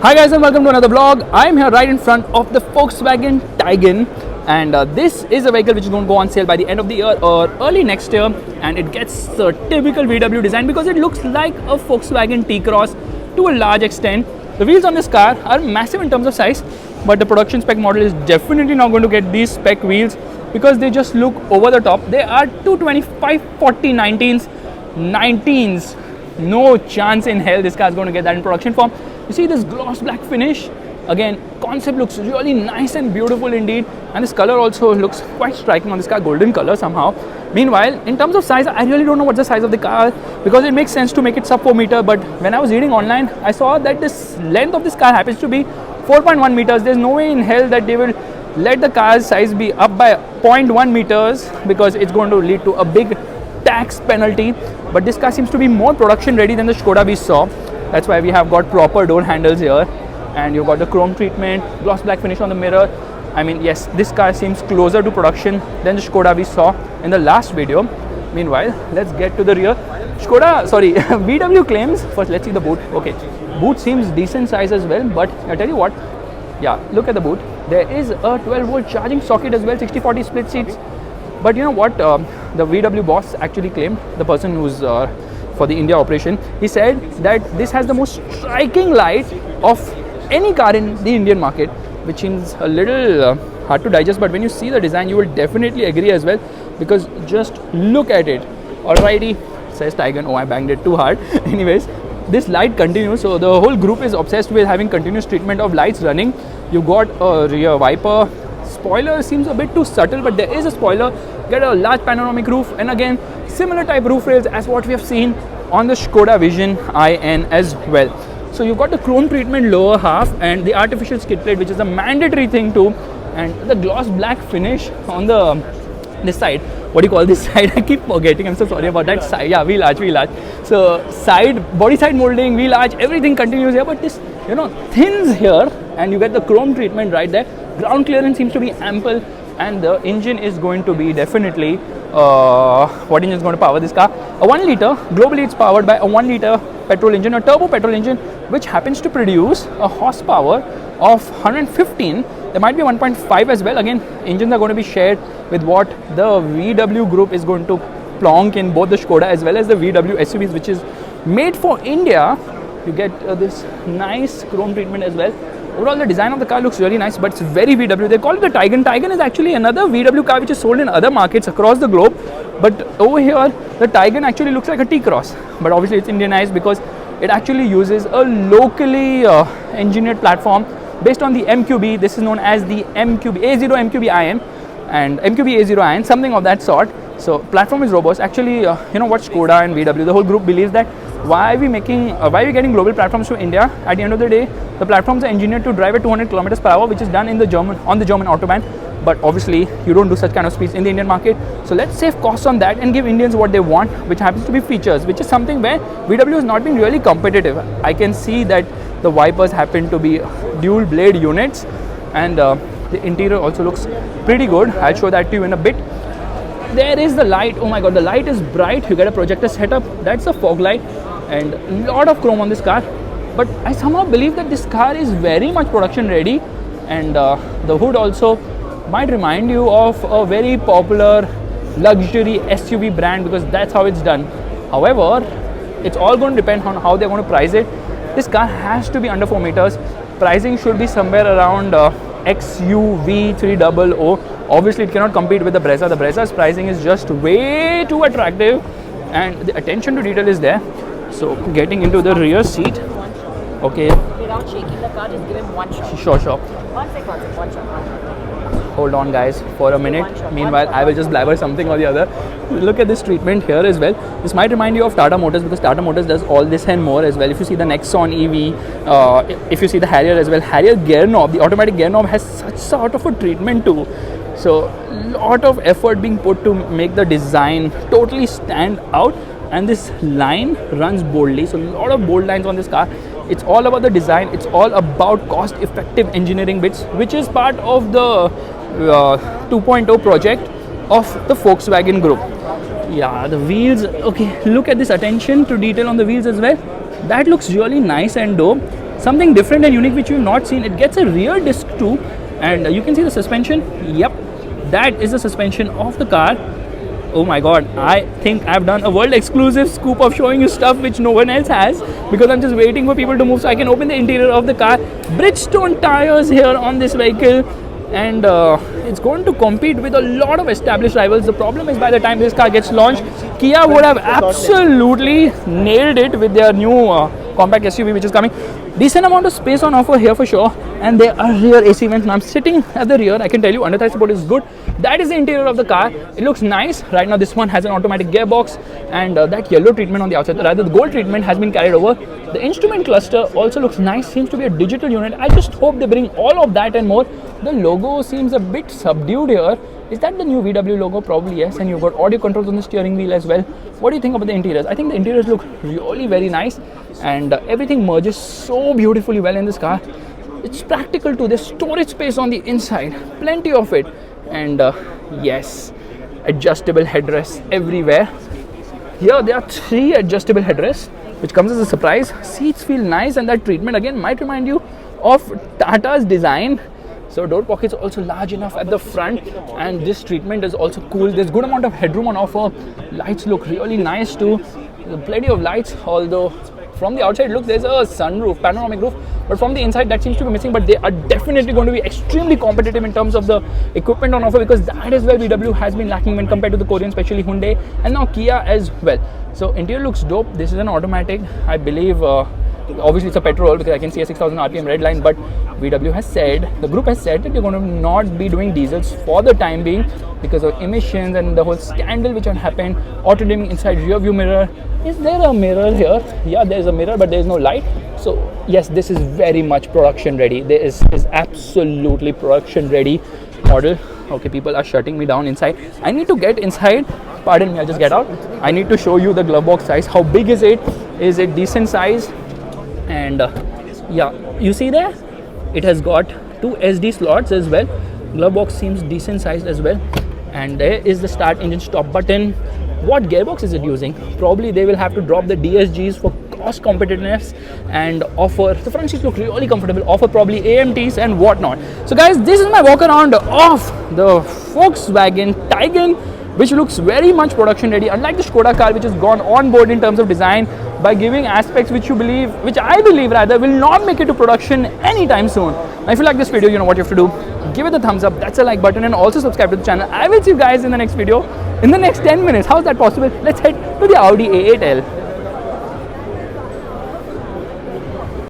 Hi guys and welcome to another vlog. I'm here right in front of the Volkswagen Taigun, and this is a vehicle which is going to go on sale by the end of the year or early next year, and it gets the typical VW design because it looks like a Volkswagen T-Cross to a large extent. The wheels on this car are massive in terms of size, but the production spec model is definitely not going to get these spec wheels because they just look over the top. They are 225 40 19s. No chance in hell this car is going to get that in production form. You see this gloss black finish. Again, concept looks really nice and beautiful indeed, and this color also looks quite striking on this car, golden color somehow. Meanwhile, in terms of size, I really don't know what's the size of the car because it makes sense to make it sub 4 meter, but when I was reading online, I saw that this length of this car happens to be 4.1 meters. There's no way in hell that they will let the car's size be up by 0.1 meters because it's going to lead to a big tax penalty. But this car seems to be more production ready than the Skoda we saw. That's why we have got proper door handles here, and you've got the chrome treatment, gloss black finish on the mirror. I mean, yes, this car seems closer to production than the Skoda we saw in the last video. Meanwhile, let's get to the rear. VW claims, first let's see the boot. Okay, boot seems decent size as well, but I tell you what, yeah, look at the boot. There is a 12 volt charging socket as well, 60-40 split seats. But you know what, the VW boss actually claimed, the person who's for the India operation, he said that this has the most striking light of any car in the Indian market, which seems a little hard to digest, but when you see the design you will definitely agree as well, because just look at it. Alrighty, says Taigun. Oh, I banged it too hard. Anyways, this light continues, so the whole group is obsessed with having continuous treatment of lights running. You got a rear wiper. Spoiler seems a bit too subtle, but there is a spoiler. Get a large panoramic roof, and again similar type roof rails as what we have seen on the Skoda Vision IN as well. So you've got the chrome treatment lower half and the artificial skid plate, which is a mandatory thing too, and the gloss black finish on the this side. What do you call this side? I keep forgetting. I'm so sorry about that side. Yeah, wheel arch. So side, body side molding, wheel arch, everything continues here, but this, thins here, and you get the chrome treatment right there. Ground clearance seems to be ample, and the engine is going to be definitely what engine is going to power this car? A 1 liter. Globally, it's powered by a 1 liter petrol engine, a turbo petrol engine, which happens to produce a horsepower of 115. There might be 1.5 as well. Again, engines are going to be shared with what the VW group is going to plonk in both the Skoda as well as the VW SUVs, which is made for India. You get this nice chrome treatment as well. Overall, the design of the car looks really nice, but it's very VW. They call it the Taigun. Taigun is actually another VW car which is sold in other markets across the globe. But over here, the Taigun actually looks like a T-Cross. But obviously, it's Indianized because it actually uses a locally engineered platform based on the MQB. This is known as the MQB A0 MQB IM and MQB A0 IN, something of that sort. So platform is robust. Actually, what, Skoda and VW, the whole group believes that why are we getting global platforms to India? At the end of the day, the platforms are engineered to drive at 200 kilometers per hour, which is done on the German autobahn. But obviously, you don't do such kind of speeds in the Indian market. So let's save costs on that and give Indians what they want, which happens to be features, which is something where VW has not been really competitive. I can see that the wipers happen to be dual blade units, and the interior also looks pretty good. I'll show that to you in a bit. There is the light. Oh my god, the light is bright. You get a projector setup. That's a fog light, and a lot of chrome on this car. But I somehow believe that this car is very much production ready, and the hood also might remind you of a very popular luxury SUV brand because that's how it's done. However, it's all going to depend on how they're going to price it. This car has to be under 4 meters. Pricing should be somewhere around XUV 300. Obviously, it cannot compete with the Brezza. The Brezza's pricing is just way too attractive, and the attention to detail is there. So, getting into the rear seat. Okay. Without shaking the car, just give him one shot. Sure. One shot. Hold on, guys, for a minute. Meanwhile, I will just blabber something or the other. Look at this treatment here as well. This might remind you of Tata Motors because Tata Motors does all this and more as well. If you see the Nexon EV, if you see the Harrier as well, Harrier gear knob, the automatic gear knob has such sort of a treatment too. So, lot of effort being put to make the design totally stand out, and this line runs boldly. So, a lot of bold lines on this car. It's all about the design. It's all about cost-effective engineering bits, which is part of the 2.0 project of the Volkswagen group. Yeah, the wheels. Okay, look at this attention to detail on the wheels as well. That looks really nice and dope. something different and unique which you've not seen. It gets a rear disc too, and you can see the suspension. Yep, that is the suspension of the car. Oh my god, I think I've done a world exclusive scoop of showing you stuff which no one else has, because I'm just waiting for people to move so I can open the interior of the car. Bridgestone tires here on this vehicle, and it's going to compete with a lot of established rivals. The problem is, by the time this car gets launched, Kia would have absolutely nailed it with their new compact SUV which is coming. Decent amount of space on offer here for sure, and there are rear AC vents. Now I'm sitting at the rear. I can tell you under thigh support is good. That is the interior of the car. It looks nice. Right now this one has an automatic gearbox, and that yellow treatment on the outside, rather the gold treatment, has been carried over. The instrument cluster also looks nice, seems to be a digital unit. I just hope they bring all of that and more. The logo seems a bit subdued here. Is that the new VW logo? Probably yes. And you've got audio controls on the steering wheel as well. What do you think about the interiors? I think the interiors look really very nice, and everything merges so beautifully well in this car. It's practical too. There's storage space on the inside, plenty of it, and yes, adjustable headrests everywhere. Here there are 3 adjustable headrests, which comes as a surprise. Seats feel nice, and that treatment again might remind you of Tata's design. So door pockets also large enough at the front, and this treatment is also cool. There's good amount of headroom on offer. Lights look really nice too. There's plenty of lights, although from the outside look there's a sunroof, panoramic roof, but from the inside that seems to be missing. But they are definitely going to be extremely competitive in terms of the equipment on offer, because that is where VW has been lacking when compared to the Korean, especially Hyundai and now Kia as well. So interior looks dope. This is an automatic, I believe. Obviously it's a petrol, because I can see a 6000 RPM red line, but VW has said, the group has said that they're going to not be doing diesels for the time being because of emissions and the whole scandal which had happened. Auto dimming inside rear view mirror. Is there a mirror here? Yeah, there's a mirror, but there's no light. So yes, this is very much production ready. This is absolutely production ready model. Okay, people are shutting me down inside. I need to get inside. Pardon me, I'll just get out. I need to show you the glove box size. How big is it? Is it decent size? And yeah, you see there, it has got 2 SD slots as well. Glove box seems decent sized as well, and there is the start engine stop button. What gearbox is it using? Probably they will have to drop the DSGs for cost competitiveness and offer. The front seats look really comfortable, offer probably AMTs and whatnot. So guys, this is my walk around of the Volkswagen Taigun, which looks very much production ready, unlike the Skoda car, which has gone on board in terms of design by giving aspects which I believe rather will not make it to production anytime soon. Now if you like this video, you know what you have to do. Give it a thumbs up, that's a like button, and also subscribe to the channel. I will see you guys in the next video in the next 10 minutes. How's that possible? Let's head to the Audi A8L.